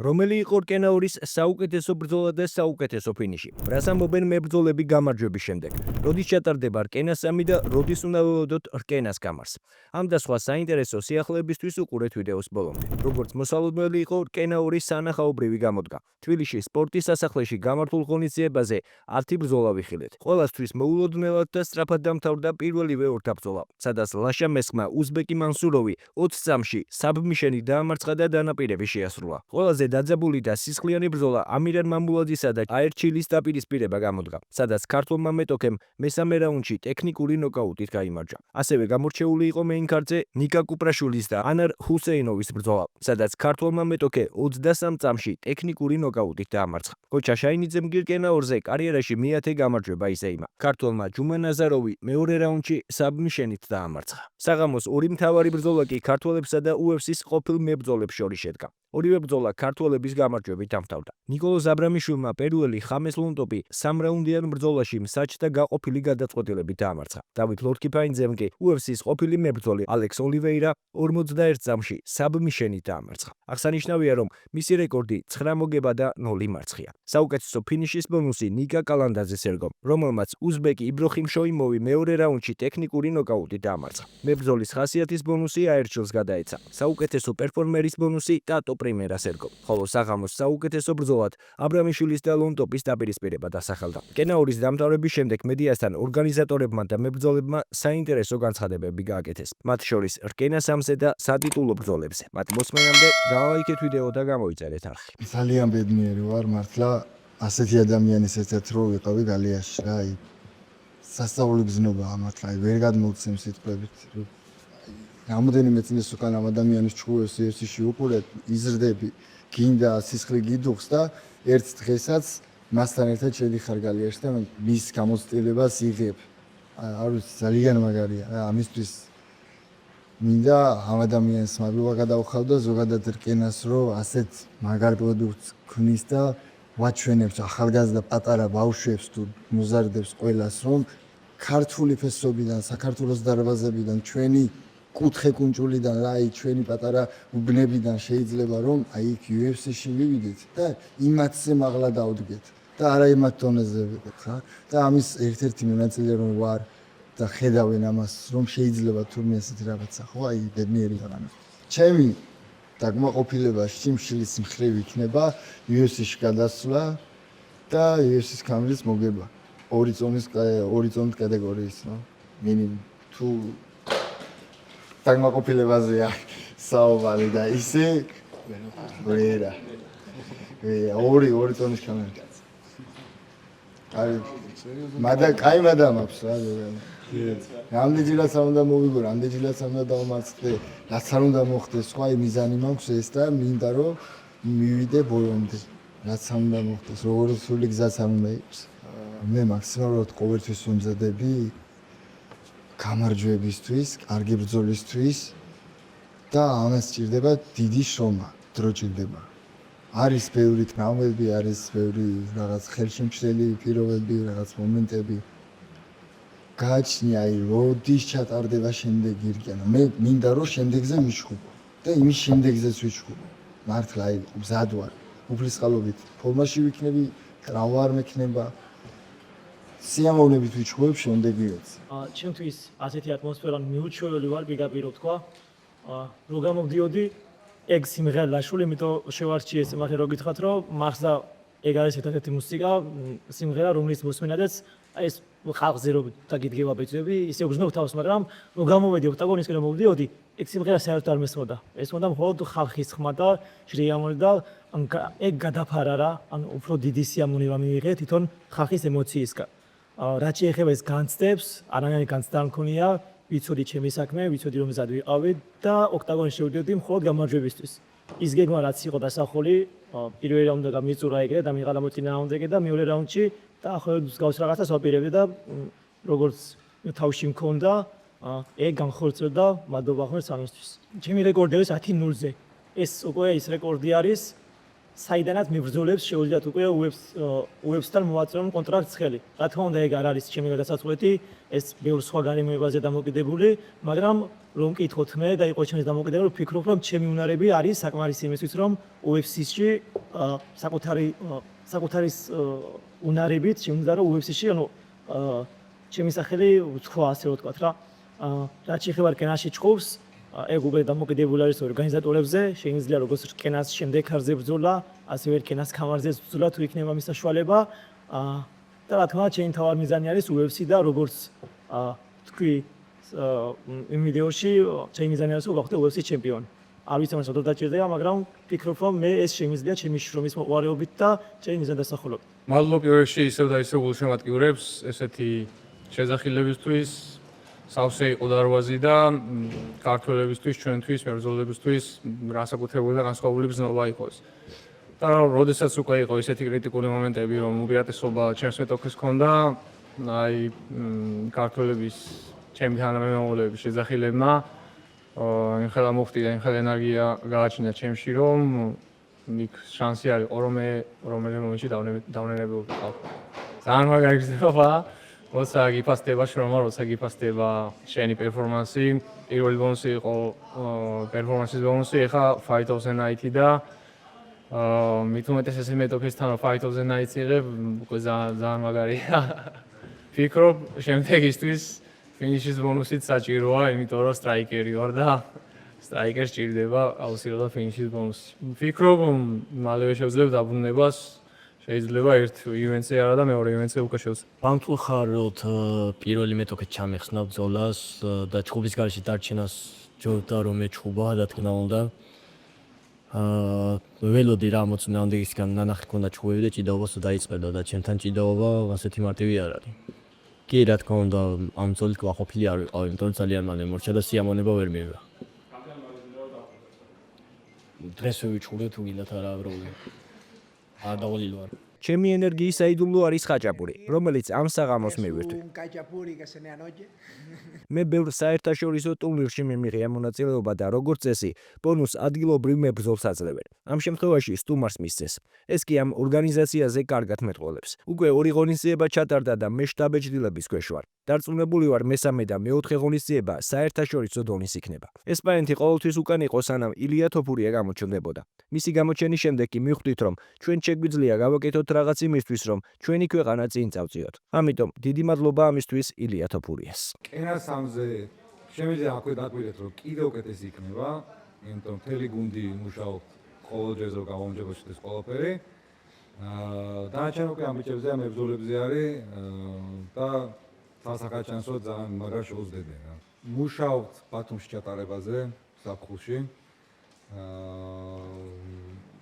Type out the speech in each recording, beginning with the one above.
რომელი იყო რკენაურის საუკეთესო ბრძოლა და საუკეთესო ფინიში? რას ამბობენ მებრძოლები გამარჯვების შემდეგ? როდის ჩატარდება რკენა-3 და როდის უნდა ველოდოთ რკენას გამარს? ამ და სხვა საინტერესო სიახლეებისთვის უყურეთ ვიდეოს ბოლომდე. როგორც მოსალოდნელი იყო რკენაურის სანახაობრივი გამოდგა. თბილისში სპორტის სასახლეში გამართულ ღონისძიებაზე 10 ბრძოლა ვიხილეთ. ყველასთვის მოულოდნელად და სწრაფად დამთავრდა პირველივე ორთაბრძოლა, სადაც ლაშა მესხმა უზბეკი მანსუროვი 20 წამში საბმიშენით დაამარცხა და დანაპირები შეასრულა. ყველაზე დაძაბული და სისხლიანი ბრძოლა ამირან მამულაძისა და აერჩილის დაპირისპირება გამოდგა, სადაც ქართველმა მეტოქემ მესამე რაუნდში ტექნიკური ნოკაუტით გაიმარჯვა. ასევე გამორჩეული იყო მეინ ქართზე ნიკა კუპრაშვილის და ანარ ჰუსეინოვის ბრძოლა, სადაც ქართველმა მეტოქე 23 წამში ტექნიკური ნოკაუტით დაამარცხა. კოჩა შაინიძემ რკენაურზე კარიერაში მეათე გამარჯვება ისეიმა. ქართველმა ჯუმა ნაზაროვი მეორე რაუნდში საბმიშენით დაამარცხა. საღამოს ორი მთავარი ბრძოლა კი ქართველებსა და UFC-ს ყოფილ მებრძოლებს შორის შედგა. ორივე ბრძოლა ქართველების გამარჯვებით დამთავრდა. ნიკოლოზ აბრამიშვილმა პერუელი ხამეს ლონტოპი 3 რაუნდიან ბრძოლაში მსაჯთა გაყოფილი გადაწყვეტილებით დაამარცხა. დავით ლორკიფაინძემ კი UFC-ს ყოფილი მებრძოლი ალექს ოლივეირა 41 წამში საბმიშენით დაამარცხა. აღსანიშნავია, რომ მისი რეკორდი 9 მოგება და 0 მარცხია. საუკეთესო ფინიშის ბონუსი ნიკა კალანდაძეს ერგო, რომელმაც უზბეკი იბროხიმ შოიმოვი მეორე რაუნდში ტექნიკური ნოკაუტით დაამარცხა. მებრძოლის ხასიათის ბონუსი აერჩილს გადაეცა. საუკეთესო პერფორმერის ბონუსი ტატო პრიმერას ერგო, ხოლო საღამოს საუკეთესო ბრძოლად აბრამიშვილის და ლონტოპის დაპირისპირება დასახელდა. რკენაურის დამთავრების შემდეგ მედიასთან ორგანიზატორებმა და მებრძოლებმა საინტერესო განცხადებები გააკეთეს, მათ შორის რკენა-3-ზე და სატიტულო ბრძოლებზე. მათ მოსმენამდე დალაიქეთ ვიდეო და გამოიწერეთ არხი. ძალიან ბედნიერი ვარ მართლა ასეთი ადამიანის ერთ-ერთ რო ვიყავი გალიაში რა, აი სასწაული გზნობაა მართლა, აი ვერ გადმოვცემ სიტყვებით. რამოდენიმე წლის უკან ამ ადამიანის ჩხუბებს UFC-ში უყურებ, იზრდები, გინდა სისხლი გიდუხს და ერთ დღესაც მასთან ერთად შედიხარ გალიაში და მის გამოცდილებას იღებ. არ ვიცი, ძალიან მაგარია რა, ამისთვის მინდა ამ ადამიანს მადლობა გადავხავ და ზოგადად რკენას რო ასეთ მაგარ პროდუქტს ქმნის და ვაჩვენებს ახალგაზრდა პატარა ბავშვებს თუ მოზარდებს ყველას, რომ ქართული ფესობიდან, საქართველოს დარბაზებიდან, ჩვენი კუთხე კუნჭულიდან, აი ჩვენი პატარა უბნებიდან შეიძლება რომ აი იქ UFC-ში მივიდეთ და იმათზე მაღლა დავდგეთ და არა იმათ დონეზე ვიყოთ ხა და ამის ერთ-ერთი მონაწილე რომ ვარ და ხედავენ ამას რომ შეიძლება თურმე ესეთი რაღაცა ხო აი ბედნიერი ვარ. ჩემი დაკმაყოფილება შიმშილის მხრივ იქნება UFC-ში გადასვლა და UFC-ს კამერის მოგება. ორი წონით კატეგორიის ნო მინიმუმ თუ დაკმაყოფილებაზეა საუბარი და ისე ვერა. ორი წონის კამერა. აი მადა კაი მადამ აქვს რა ზოგადად. რამდენჯერაც არ უნდა მოვიგო, რამდენჯერაც არ უნდა დავმარცხდე, რაც არ უნდა მოხდეს, სხვა მიზანი მაქვს ეს და მინდა რომ მივიდე ბოლომდე. რაც არ უნდა მოხდეს, როგორც სული გზაც არ უნდა იყოს. მე მაქსიმალურად ყოველთვის ვუმზადები გამარჯვებისთვის, კარგი ბრძოლისთვის და ამას სჭირდება დიდი შრომა, დრო ჭირდება. არის ბევრი ტრავმები, არის ბევრი რაღაც ხელშემშლელი პირობები, რაღაც მომენტები. გააჩნია აი როდის ჩატარდება შემდეგი რკენა. მე მინდა რომ შემდეგზე ვიშხუბო და იმის შემდეგზეც ვიშხუბო. მართლა აი მზად ვარ. უფლისყალობით ფორმაში ვიქნები, ტრავმა არ მექნება. სიამოვნებით ვიჩხუბებ შემდეგიაც. ჩემთვის ასეთი ატმოსფერო მიუჩვეული ვარ, პირდაპირ თქვა. რო გამოვდიოდი ეგ სიმღერა ლაშული, იმიტომ შევარჩიე ეს მართლა რო გითხრათ, რომ მახსდა ეგ არის ერთ-ერთი მუსიკა, სიმღერა, რომლის მოსმენადაც აი ეს ხალხზე რო დაგიდგება ბეჭდები, ისე უგზნობ თავს, მაგრამ რო გამოვედი ოქტაგონისკენ რომ მოვდიოდი, ეგ სიმღერა საერთოდ არ მესმოდა. ესმოდა მხოლოდ ხალხის ხმა და ჟრიამონი და ეგ გადაფარა რა, ანუ უფრო დიდი სიამოვნება მიიღე თვითონ ხალხის ემოციისგან. რაც შეეხება ეს განცდებს, არანაირი განცდა არ მქონია, ვიცოდი ჩემი საქმე, ვიცოდი რომ მზად ვიყავი და ოქტაგონში შევდიოდი მხოლოდ გამარჯვებისთვის. ის გეგმა რაც იყო დასახული, პირველი რაუნდი გამიწურა ეგრე და მიღალა მოწინააღმდეგე და მეორე რაუნდში და ახლა მსგავს რაღაცას ვაპირებდი და როგორც თავში მქონდა, ეგ განხორციელდა, მადლობა ღმერთს ამისთვის. ჩემი რეკორდი არის 10-0-ზე. ეს უკვე ის რეკორდი არის საიდანაც მებრძოლებს შეუძლიათ უკვე UFC-თან მოვაწეონ კონტრაქტს ხელი. რა თქმა უნდა, ეგ არ არის ჩემი გადასაწყვეტი, ეს ბევრ სხვა გარემოებაზე დამოკიდებული, მაგრამ რომ მკითხოთ მე და იყო ჩემს დამოკიდებული, ვფიქრობ, რომ ჩემი უნარები არის საკმარისი იმისთვის, რომ UFC-ში საკუთარი უნარებით შემიძლია რომ UFC-ში ანუ ჩემი სახელი თქვა ასე რომ ვთქვათ რა რაც შეეხება რკენაში ჩხუბს ეგ უკვე დამოკიდებული არის ორგანიზატორებზე შეიძლება როგორც რკენას შემდეგ ხარზე ბრძოლა ასევე რკენას ხამარზე ბრძოლა თუ იქნება მის საშუალება და რა თქმა უნდა ჩემი თავარი მიზანი არის UFC და როგორც თქვი იმ ვიდეოში ჩემი მიზანი არის რომ გავხდე UFC ჩემპიონი არ ვიცი მას როდა დაჭირდება მაგრამ ვფიქრობ რომ მე ეს შემიძლია ჩემი შრომის მოყვარეობით და ჩემი მიზანდასახულობით მადლობა პირველ რიგში ისევ და ისევ გულშემატკივრებს ესეთი შეძახილებისთვის სავსე იყო დარბაზი და ქართველებისთვის ჩვენთვის მებრძოლებისთვის განსაკუთრებული და განსხვავებული ბრძოლა იყოს და როდესაც უკვე იყო ესეთი კრიტიკული მომენტები რომ უპირატესობა ჩემს მეტოქეს ჰქონდა აი ქართველების ჩემი თანამემამულეების შეძახილებმა იმხელა მოხდი და იმხელა ენერგია გააჩინა ჩემში რომ იქ შანსი არის რომელიმე მომენტში დავნერებულ ვიყავ ძალიან მაგარი გზნობა როცა გიფასდება შრომა როცა გიფასდება შენი პერფორმანსი პირველი ბონუსი იყო პერფორმანსის ბონუსი ეხა Fight of the Night და მით უმეტეს მეტოქესთან Fight of the Night იღებ უკვე ძალიან მაგარია ფიქრობ შემდეგისთვის ფინიშის ბონუსით საჭიროა იმიტომ რომ სტრაიკერი ვარ და სტრაიკერს ჭირდება აუცილებლად ფინიშის ბონუსი ვფიქრობ მალევე შევძლებ დაბრუნებას შეიძლება ერთ ივენტზე არა და მეორე ივენტზე უკვე შევძლებ ბანკულ ხაროთ პირველი მეტოქე ჩამეხსნა ბრძოლას და ჩხუბის გარეშე დარჩენას ჯობდა რომ ეჩხუბა და თქმა უნდა ველოდი რა მოწინააღმდეგისგან ნანახი ქონდა ჩხუბები და ჭიდაობას დაიწყებდა და ჩემთან ჭიდაობა ასეთი მარტივი არ არის კი რა თქმა უნდა ამ ბრძოლით გვაყოფილი არ ვიყავ იმიტომ რომ ძალიან მალე მორჩა და სიამონება ვერ მივიღა დღეს ვიჩხუბე თუ გინდათ არა პრობლემა არ დავალილო არ ჩემი ენერგიის საიდუმლო არის ხაჭაპური, რომელიც ამ საღამოს მივირთვი. მე ბევრ საერთაშორისო ტურნირში მიმიღია მონაწილეობა და როგორც წესი, ბონუს ადგილობრივ მებრძოლს აძლევენ. ამ შემთხვევაში სტუმარს მისცეს. ეს კი ამ ორგანიზაციაზე კარგად მეტყოლებს. უკვე ორი ღონისძიება ჩატარდა და მე შტაბეჭდილების ქვეშ ვარ. დარწმუნებული ვარ მესამე და მეოთხე ღონისძიება საერთაშორისო დონის იქნება. ესპანეთი ყოველთვის უკან იყო სანამ ილია თოფურია გამოჩნდებოდა. მისი გამოჩენის შემდეგ კი მივხვდით რომ ჩვენ შეგვიძლია გავაკეთოთ რაღაც იმისთვის რომ ჩვენი ქვეყანა წინ წავწიოთ. ამიტომ დიდი მადლობა ამისთვის ილია თოფურიას. კენას სამზე შემიძლია აქვე დაკვირდეთ რომ კიდევ უკეთესი იქნება, იმიტომ მთელი გუნდი მუშაობ ყოველ დღეს რომ გამომჯობესდეს ყველაფერი. დანარჩენ უკვე ამ ბიჭებზე ამ მებრძოლებზე არის და სასახაჩანსო ძალიან მაგარ შოუს დებენ რა. მუშაობთ ბათუმში ჩატარებაზე, ზაფხულში.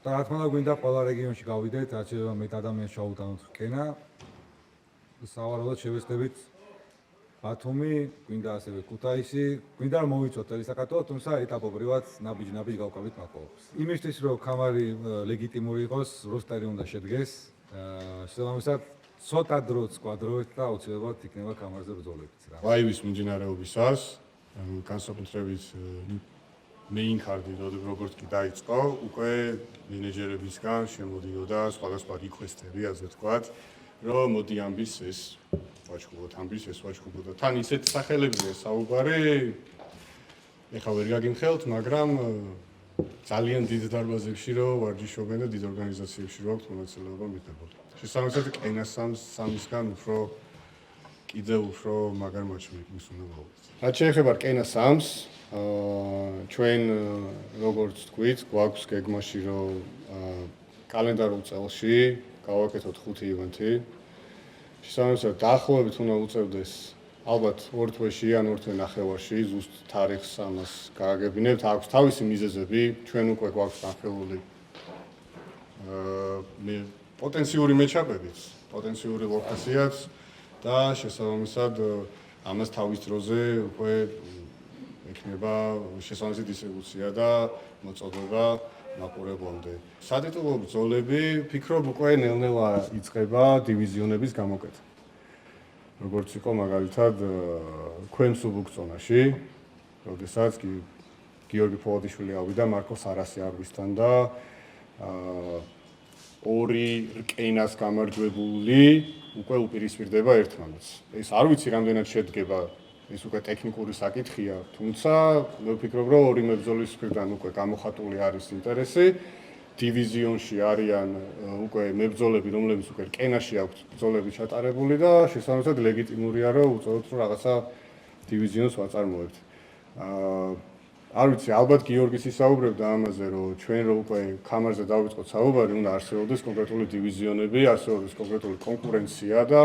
და რა თქმა უნდა გვინდა ყველა რეგიონში გავიდეთ, რაც შეიძლება მეტ ადამიანს ჩაუტანოთ კენა. სავარაუდოდ შევეცდებით ბათუმი, გვინდა ასევე ქუთაისი, გვინდა რომ მოვიცოთ წელი საქართველოს, თუმცა ეტაპობრივად ნაბიჯ გავყავით მაკოებს. იმისთვის რომ კამარი ლეგიტიმური იყოს, როსტერი უნდა შედგეს. შესაბამისად ცოტა დროც კვადროეთ და აუცილებლად იქნება კამარზე ბრძოლებიც რა. ლაივის მიმდინარეობისას განსაკუთრებით main card-ი როგორც კი დაიწყო, უკვე მენეჯერებისგან შემოდიოდა სხვადასხვა request-ები, ასე ვთქვათ, რომ მოდი ამბის ეს ვაჩხუბოთ, ამბის ეს ვაჩხუბოთ და თან ისეთ სახელებზე საუბარი ეხლა ვერ გაგიმხელთ, მაგრამ ძალიან დიდ დარბაზებში რომ ვარჯიშობენ და დიდ ორგანიზაციებში რომ აქვს მონაწილეობა მიღებული. შესაბამისად, კენას სამისგან უფრო კიდევ უფრო მაგარ მაჩვენებს უნდა მოვიდეთ. რაც შეეხება კენას სამს ჩვენ როგორც თქვით, გვაქვს გეგმაში რომ კალენდარულ წელში გავაკეთოთ 5 ივენთი. შესაბამისად, დაახლოებით უნდა უწევდეს ალბათ ორ თვეში ან ორ თვე ნახევარში ზუსტ თარიღს ამას გააგებინებთ. აქვს თავისი მიზეზები, ჩვენ უკვე გვაქვს განხილული პოტენციური მეჩაპებით, პოტენციური ლოკაციაც და შესაბამისად ამას თავის დროზე უკვე იქნება შესაბამისი დისტრიბუცია და მოწოდება მაყურებლამდე. სატიტულო ბრძოლები ფიქრობ უკვე ნელ-ნელა იწყება დივიზიონების გამოკეთება. როგორც იყო მაგალითად ქვემს უბუქწონაში, როდესაც გიორგი ფოლადიშვილი ავიდა მარკო სარასი აგვისთან და ორი რკენას გამარჯვებული უკვე უპირისპირდება ერთმანეთს. ეს არ ვიცი რამდენად შედგება ეს უკვე ტექნიკური საკითხია, თუმცა მე ვფიქრობ, რომ ორი მებრძოლის მხრიდან უკვე გამოხატული არის ინტერესი დივიზიონში არიან უკვე მებრძოლები, რომლებიც უკვე რკენაში აქვთ ბრძოლები ჩატარებული და შესაბამისად ლეგიტიმურია, რომ უწოდოთ, რომ რაღაცა დივიზიონს ვაწარმოებთ. არ ვიცი, ალბათ გიორგის ისაუბრებდა ამაზე, რომ ჩვენ რო უკვე ქამარზე დავიწყოთ საუბარი, უნდა არსებობდეს კონკრეტული დივიზიონები, არსებობდეს კონკრეტული კონკურენცია და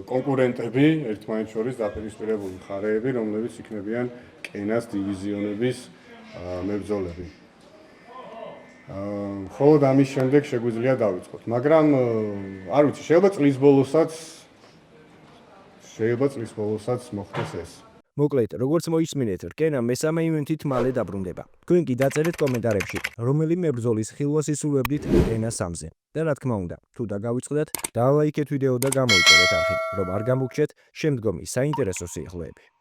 კონკურენტები ერთმანეთს შორის დაპირისპირებული მხარეები, რომლებიც იქნებიან კენას დივიზიონების მებრძოლები. ხოლო ამის შემდეგ შეგვიძლია დავიწყოთ, მაგრამ არ ვიცი, შეიძლება წლის ბოლოსაც მოხდეს ეს. მოკლედ, როგორც მოისმინეთ, რკენა მესამე ივენთით მალე დაბრუნდება. თქვენ კი დაწერეთ კომენტარებში, რომელი მებრძოლის ხილვას ისურვებდით რკენა 3-ზე. და რა თქმა უნდა, თუ დაგავიწყდეთ, დალაიქეთ ვიდეო და გამოიწერეთ არხი, რომ არ გამოგჩეთ შემდგომი საინტერესო სიახლეები.